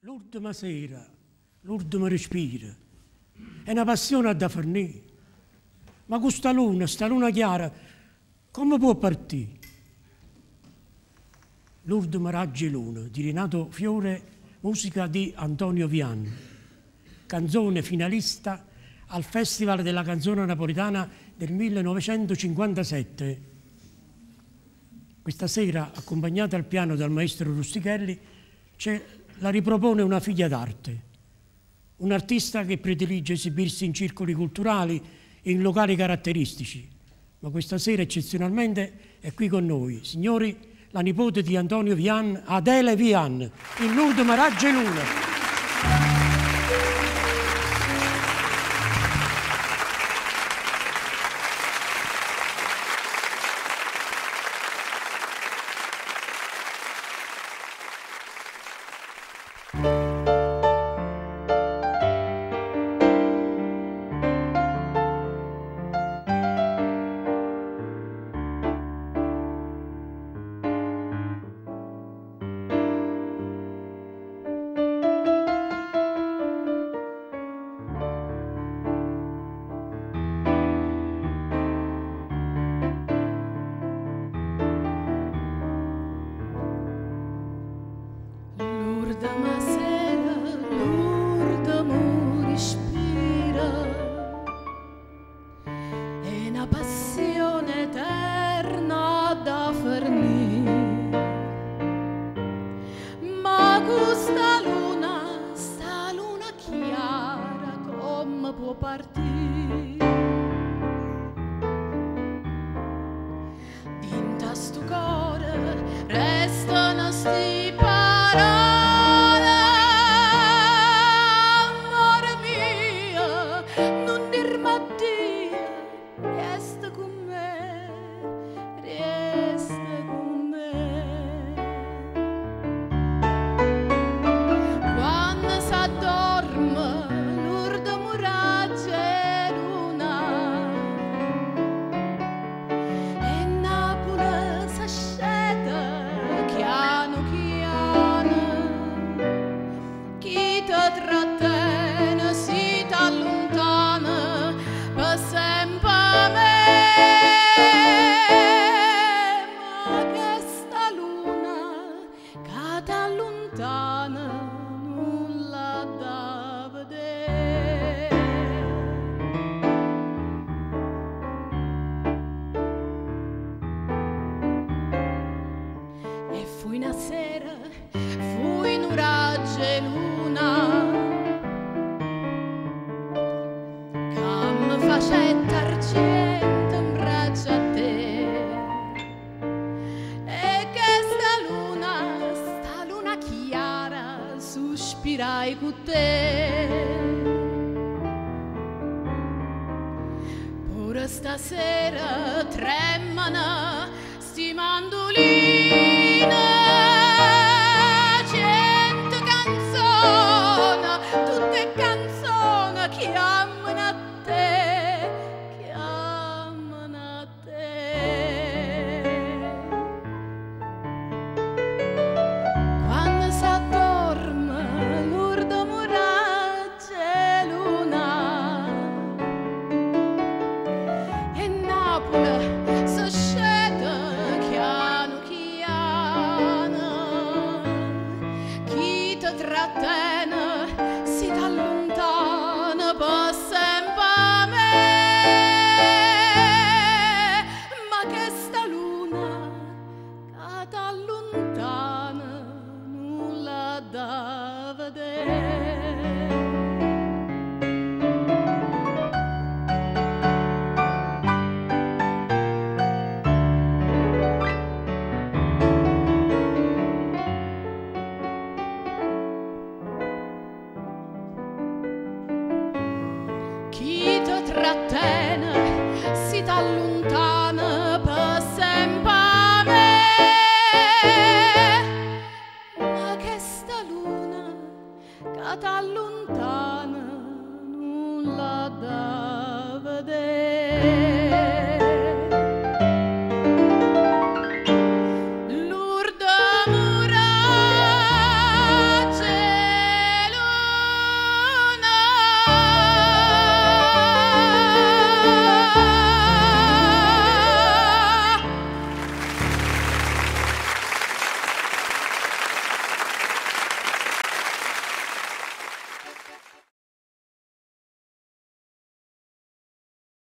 L'ultima sera, l'ultimo respiro, è una passione da fornire. Ma questa luna, sta luna chiara, come può partire? L'ultimo raggio di luna di Renato Fiore, musica di Antonio Vian, canzone finalista al Festival della canzone napoletana del 1957. Questa sera, accompagnata al piano dal maestro Rustichelli, la ripropone una figlia d'arte, un artista che predilige esibirsi in circoli culturali e in locali caratteristici, ma questa sera eccezionalmente è qui con noi. Signori, la nipote di Antonio Vian, Adele Vian, in l'ultima raggio di luna. Può partire dinta sto cuore restano sti parole, amore mio, non dirmi addio, resta con me, resta con me. Quando si addorme trattiene, si t'allontana per sempre a me, ma questa luna che t'allontana nulla da vedere. E fu una sera, fu in un raggio di luna facetta argento in braccio a te, e che sta luna chiara sospirai con te. Pure stasera tremano sti mandolini, cento canzoni, tutte canzoni che amano a te, che amano a te. Quando si addorme l'ultimo raggio di luna e Napoli si scende piano piano, chi ti trattiene si t'allontana per sempre a me, ma che sta luna che t'allontana nulla da vedere.